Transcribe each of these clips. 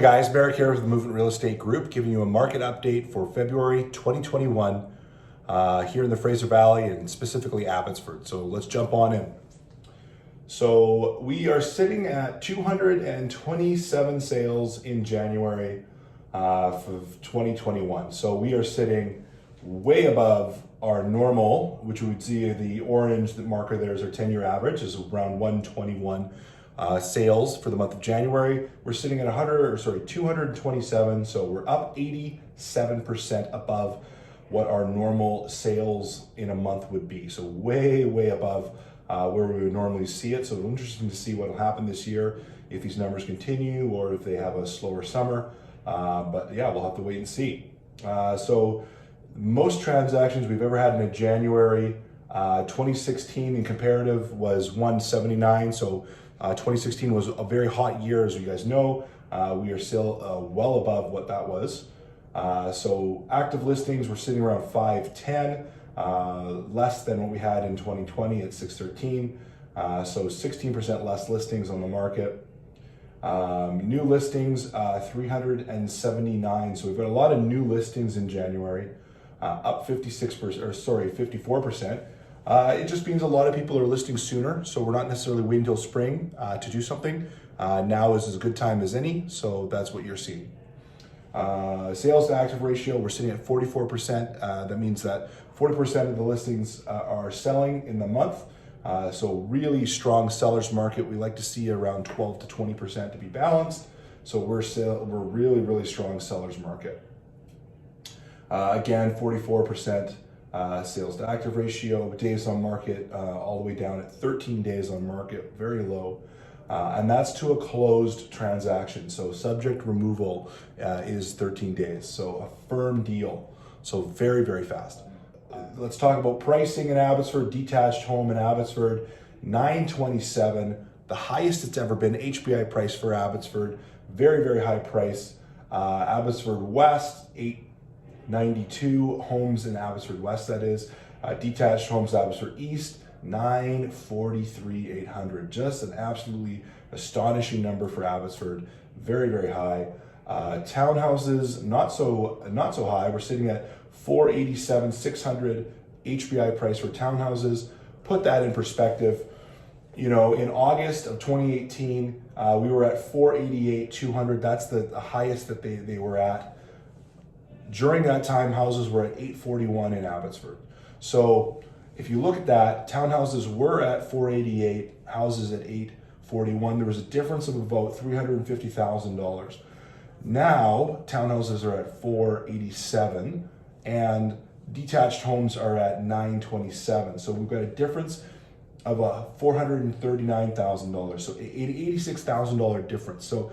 Hey guys, Barrick here with the Movement Real Estate Group, giving you a market update for February 2021 here in the Fraser Valley and specifically Abbotsford. So let's jump on in. So we are sitting at 227 sales in January for 2021. So we are sitting way above our normal, which we would see the orange, the marker there is our 10-year average, is around 121 sales for the month of January. We're sitting at 227, so we're up 87% above what our normal sales in a month would be. So way above where we would normally see it. So interesting to see what will happen this year, if these numbers continue or if they have a slower summer. But yeah, we'll have to wait and see. So most transactions we've ever had in a January, 2016 in comparative was 179. So 2016 was a very hot year, as you guys know. We are still well above what that was. So active listings, we're sitting around 510, less than what we had in 2020 at 613. So 16% less listings on the market. New listings, 379. So we've got a lot of new listings in January, up 54%. It just means a lot of people are listing sooner, so we're not necessarily waiting until spring to do something. Now is as good time as any, so that's what you're seeing. Sales to active ratio, we're sitting at 44%. That means that 40% of the listings are selling in the month. So really strong seller's market. We like to see around 12 to 20% to be balanced. So we're really strong seller's market. Again, 44%. Sales to active ratio, days on market, all the way down at 13 days on market, very low. And that's to a closed transaction. So subject removal is 13 days. So a firm deal. So very fast. Let's talk about pricing in Abbotsford. Detached home in Abbotsford, $927, the highest it's ever been. HPI price for Abbotsford, very high price. Abbotsford West, $892 homes in Abbotsford West, that is. Detached homes Abbotsford East, $943,800. Just an absolutely astonishing number for Abbotsford. Very high. Townhouses, not so high. We're sitting at $487,600 HPI price for townhouses. Put that in perspective. You know, in August of 2018, we were at $488,200. That's the highest that they were at. During that time, houses were at $841 in Abbotsford. So if you look at that, townhouses were at $488, houses at $841. There was a difference of about $350,000. Now, townhouses are at $487 and detached homes are at $927. So we've got a difference of $439,000. So $86,000 difference. So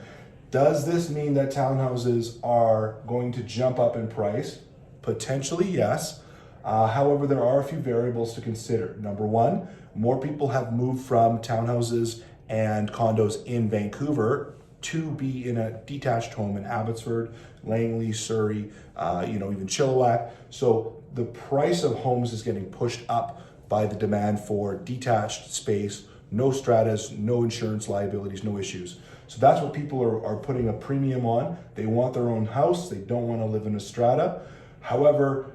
does this mean that townhouses are going to jump up in price? Potentially, yes. However, there are a few variables to consider. Number one, more people have moved from townhouses and condos in Vancouver to be in a detached home in Abbotsford, Langley, Surrey, even Chilliwack. So the price of homes is getting pushed up by the demand for detached space, no stratas, no insurance liabilities, no issues. So that's what people are putting a premium on. They want their own house. They don't want to live in a strata. However,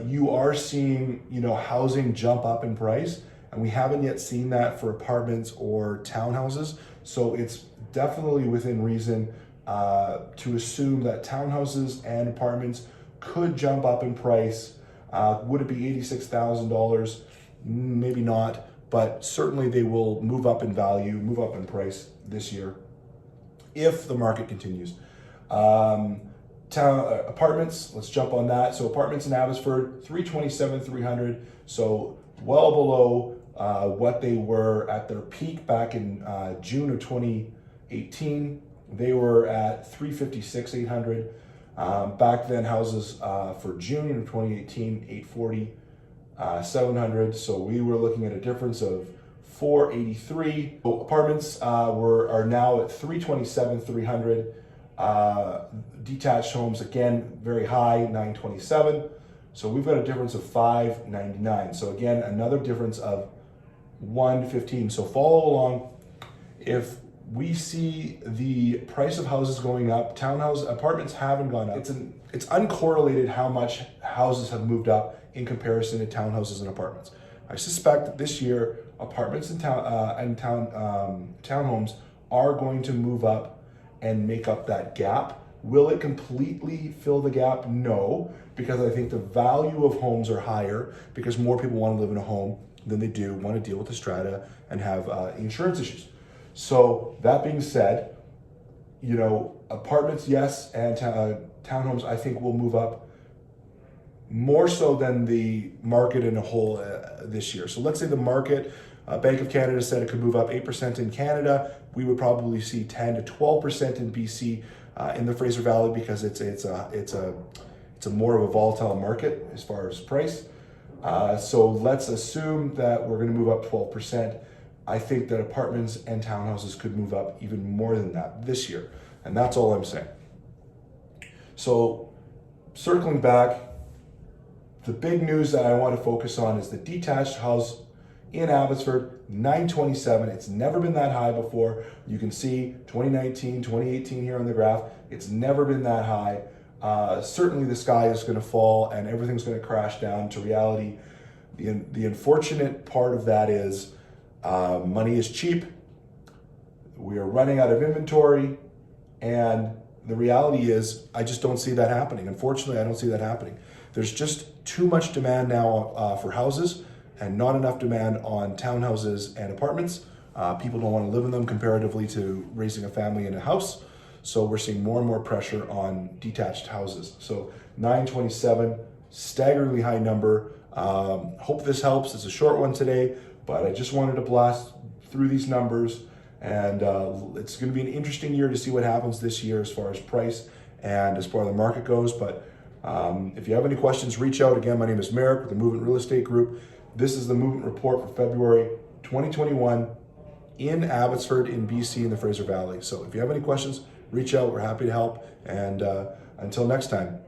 you are seeing, housing jump up in price, and we haven't yet seen that for apartments or townhouses. So it's definitely within reason to assume that townhouses and apartments could jump up in price. Would it be $86,000? Maybe not, but certainly they will move up in value, move up in price this year if the market continues. Apartments, let's jump on that. So apartments in Abbotsford, $327,300. So well below what they were at their peak back in June of 2018. They were at $356,800. Back then, houses for June of 2018, $840,700. So we were looking at a difference of $483. So apartments are now at $327,300. Detached homes, again, very high, $927. So we've got a difference of $599. So again, another difference of $115. So follow along. If we see the price of houses going up. Apartments haven't gone up. It's uncorrelated how much houses have moved up in comparison to townhouses and apartments. I suspect that this year apartments and townhomes are going to move up and make up that gap. Will it completely fill the gap? No, because I think the value of homes are higher because more people want to live in a home than they do want to deal with the strata and have insurance issues. So that being said, you know, apartments, yes, and townhomes, I think will move up more so than the market in a whole this year. So let's say the market, Bank of Canada said it could move up 8% in Canada. We would probably see 10 to 12% in BC, in the Fraser Valley, because it's a more of a volatile market as far as price. So let's assume that we're going to move up 12%. I think that apartments and townhouses could move up even more than that this year. And that's all I'm saying. So circling back, the big news that I want to focus on is the detached house in Abbotsford, 927. It's never been that high before. You can see 2019, 2018 here on the graph. It's never been that high. Certainly the sky is going to fall and everything's going to crash down to reality. The unfortunate part of that is money is cheap. We are running out of inventory, and the reality is I just don't see that happening. Unfortunately, I don't see that happening. There's just too much demand now for houses and not enough demand on townhouses and apartments. People don't want to live in them comparatively to raising a family in a house. So we're seeing more and more pressure on detached houses. So 927, staggeringly high number. Hope this helps. It's a short one today, but I just wanted to blast through these numbers. And it's going to be an interesting year to see what happens this year as far as price and as far as the market goes. But if you have any questions, reach out. Again, my name is Merrick with the Movement Real Estate Group. This is the Movement Report for February 2021 in Abbotsford, in BC, in the Fraser Valley. So if you have any questions, reach out. We're happy to help. And until next time.